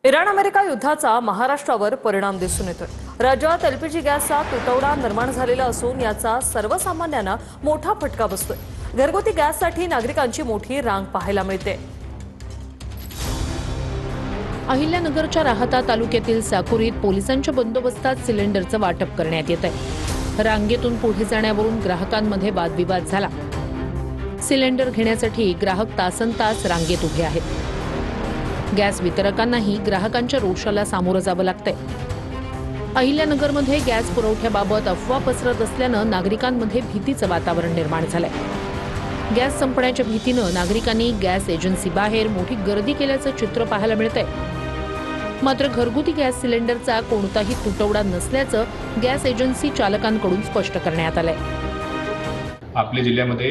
Iran America युद्धाचा महाराष्ट्रावर परिणाम दिसून येतोय। राज्यात एलपीजी गॅसचा तुटवडा निर्माण झालेला असून याचा सर्वसामान्यांना मोठा फटका बसतोय। घरगुती गॅससाठी नागरिकांची मोठी रांग पाहायला मिळते। अहिल्यानगरच्या राहाता तालुक्यातील साकुरीत पोलिसांच्या बंदोबस्तात सिलेंडरचं वाटप करण्यात येत आहे। रांगेतून पुढे जाण्यावरून ग्राहकांमध्ये वादविवाद झाला। सिलेंडर घेण्यासाठी ग्राहक तासनतास रांगेत उभे आहेत। गॅस वितरकांनाही ग्राहकांच्या रोषाला सामोरं जावं लागतंय। अहिल्यानगरमध्ये गॅस पुरवठ्याबाबत अफवा पसरत असल्यानं नागरिकांमध्ये भीतीचं वातावरण निर्माण झालंय। गॅस संपण्याच्या भीतीनं नागरिकांनी गॅस एजन्सी बाहेर मोठी गर्दी केल्याचं चित्र पाहायला मिळतंय। मात्र घरगुती गॅस सिलेंडरचा कोणताही तुटवडा नसल्याचं गॅस एजन्सी चालकांकडून स्पष्ट करण्यात आलंय। आपल्या जिल्ह्यामध्ये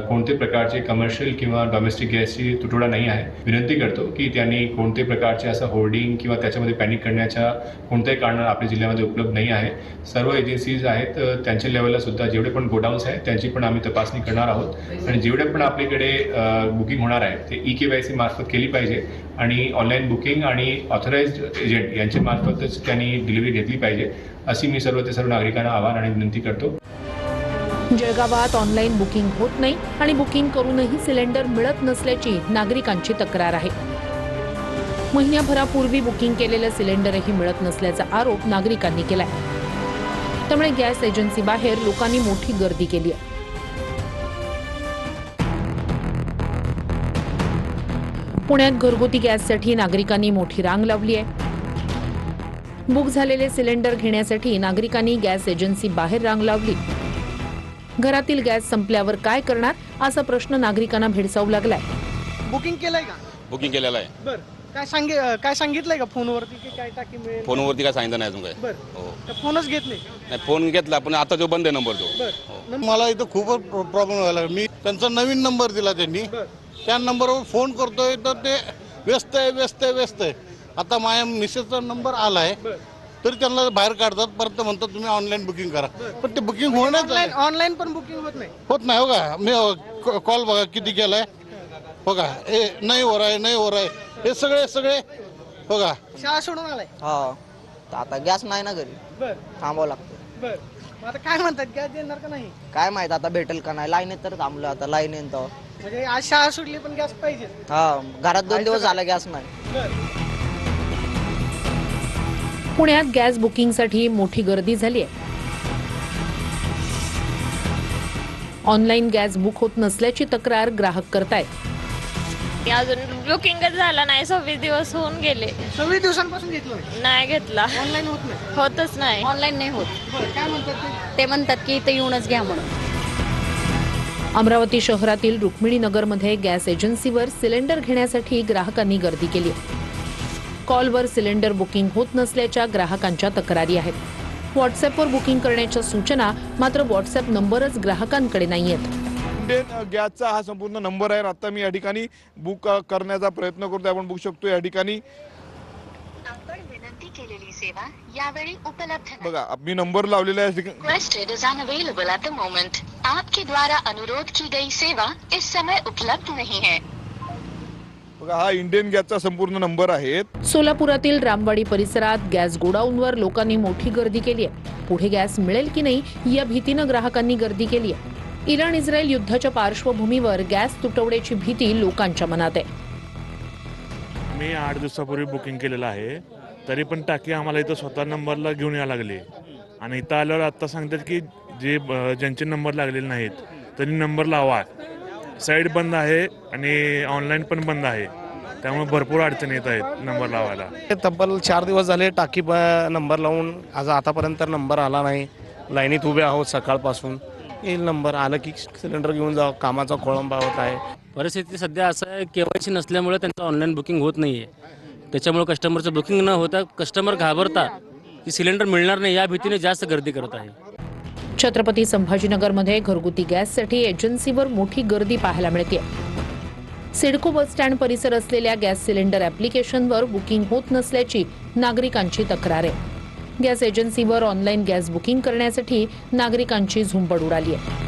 कोणते प्रकारचे कमर्शियल किंवा डोमेस्टिक गॅसची तुटवडा नाही आहे। विनंती करतो की त्यांनी कोणते प्रकारचे असं होर्डिंग किंवा त्याच्यामध्ये पॅनिक करण्याच्या कोणत्याही कारण आपल्या जिल्ह्यामध्ये उपलब्ध नाही आहे। सर्व एजन्सीज आहेत त्यांच्या लेवलला सुद्धा जेवढे पण गोडाऊन्स आहेत त्यांची पण आम्ही तपासणी करणार आहोत आणि जेवढे पण आपल्याकडे बुकिंग होणार आहे ते EKYC मार्फत केली पाहिजे आणि ऑनलाईन बुकिंग आणि ऑथराइज्ड एजंट यांच्या मार्फतच त्यांनी डिलिव्हरी घेतली पाहिजे, अशी मी सर्व नागरिकांना आवाहन आणि विनंती करतो। जळगावात ऑनलाईन बुकिंग होत नाही आणि बुकिंग करूनही सिलेंडर मिळत नसल्याची नागरिकांची तक्रार आहे। महिन्याभरापूर्वी बुकिंग केलेलं सिलेंडरही मिळत नसल्याचा आरोप नागरिकांनी केलाय। त्यामुळे गॅस एजन्सी बाहेर लोकांनी मोठी गर्दी केली आहे। पुण्यात घरगुती गॅससाठी नागरिकांनी मोठी रांग लावली आहे। बुक झालेले सिलेंडर घेण्यासाठी नागरिकांनी गॅस एजन्सी बाहेर रांग लावली। घरातील गॅस संपल्यावर काय करणार असा प्रश्न नागरिकांना भेडसावू लागलाय। बुकिंग केलंय का? बुकिंग केलेलं आहे। बर काय सांगितलंय का फोनवरती की काय टाकी मिळेल? फोनवरती काय सांगितलं नाही अजून काय। बर हो तर फोनच घेत नाही? नाही, फोन घेतला पण आता जो बंद आहे नंबर तो। बर मला इथं खूप प्रॉब्लेम झाला। मी त्यांचा नवीन नंबर दिला त्यांनी, त्या नंबरवर फोन करतोय तर ते व्यस्त आहे। आता माझ्या मिसेसचा नंबर आलाय तरी त्यांना बाहेर काढतात, परत म्हणतात तुम्ही ऑनलाईन बुकिंग करा, पण ते बुकिंग होण्याच ऑनलाईन पण बुकिंग होत नाही? होत नाही। हो का, मी कॉल बघा किती केलाय, हो का, हे नाही हो रहा है, हे सगळे हो का। शाळा सोडून आलाय? हो, आता गॅस नाही ना घरी, बर थांबावं लागतं। बर मग आता काय म्हणतात, गॅस देणार का नाही? काय माहित आता भेटेल का नाही, लाईनीत तर थांबलो आता, लाईन येईन तो। म्हणजे आज शाळा सुटली पण गॅस पाहिजे? हा, घरात 2 दिवस झाला गॅस नाही। बर पुण्यात गॅस बुकिंगसाठी मोठी गर्दी झाली आहे। ऑनलाईन गॅस बुक होत नसल्याची तक्रार ग्राहक करतायत। अजून बुकिंगच झाला नाही, 26 दिवस होऊन गेले। 26 दिवसांपासून घेतलं नाही घेतला, ऑनलाईन होत नाही? होतच नाही, ऑनलाईन नाही होत। काय म्हणतात ते म्हणतात की इथे येऊनच घ्या म्हणून। अमरावती शहरातील रुक्मिणी नगरमध्ये गॅस एजन्सीवर सिलेंडर घेण्यासाठी ग्राहकांनी गर्दी केली। कॉलवर सिलेंडर बुकिंग होत नसल्याच्या ग्राहकांच्या तक्रारी आहेत। व्हॉट्सअपवर बुकिंग करण्याच्या सूचना मात्र व्हॉट्सअप नंबरच ग्राहकांकडे नाहीयेत। इंडियन गॅसचा हा संपूर्ण नंबर आहे। आता मी या ठिकाणी बुक करण्याचा प्रयत्न करतो, आपण बघू शकतो या ठिकाणी विनंती केलेली सेवा यावेळी उपलब्ध नाही। बघा, मी नंबर लावलेला आहे। Requested is unavailable at the moment. आपके द्वारा अनुरोध की गई सेवा इस समय उपलब्ध नहीं है। बघा, हा इंडियन गॅसचा संपूर्ण नंबर आहे। सोलापुरातील रामवाडी परिसरात गॅस गोडाऊनवर लोकांनी मोठी गर्दी केली आहे। पुढे गॅस मिळेल की नाही या भीतीनं ग्राहकांनी गर्दी केली आहे। इराण इस्रायल युद्धाच्या पार्श्वभूमीवर गॅस तुटवड्याची भीती लोकांच्या मनात आहे। मी 8 दिवसापूर्वी बुकिंग केलेलं आहे, तरी पण टाकी आम्हाला इथं स्वतः नंबरला घेऊन यायला लागली आणि इथं आल्यावर आता सांगतात की ज्यांचे नंबर लागलेले नाहीत त्यांनी नंबर लावा। साईड बंद आहे आणि ऑनलाईन पण बंद आहे, त्यामुळे भरपूर अडचणी येत आहेत नंबर लावायला। तब्बल 4 दिवस झाले टाकी नंबर लावून, आतापर्यंत नंबर आला नाही। लाईनीत उभे आहोत सकाळपासून, येईल नंबर आलं की सिलेंडर घेऊन जावं, कामाचा खोळंबा होत आहे। परिस्थिती सध्या असं आहे, KYC नसल्यामुळे त्यांचं ऑनलाईन बुकिंग होत नाहीये, त्याच्यामुळे कस्टमरचं बुकिंग न होता कस्टमर घाबरतात की सिलेंडर मिळणार नाही या भीतीने जास्त गर्दी करत आहे। छत्रपती संभाजीनगरमध्ये घरगुती गॅससाठी एजन्सीवर मोठी गर्दी पाहायला मिळते। सिडको बस स्टँड परिसर असलेल्या गॅस सिलेंडर ॲप्लिकेशनवर बुकिंग होत नसल्याची नागरिकांची तक्रार आहे। गॅस एजन्सीवर ऑनलाईन गॅस बुकिंग करण्यासाठी नागरिकांची झुंबड उडाली आहे।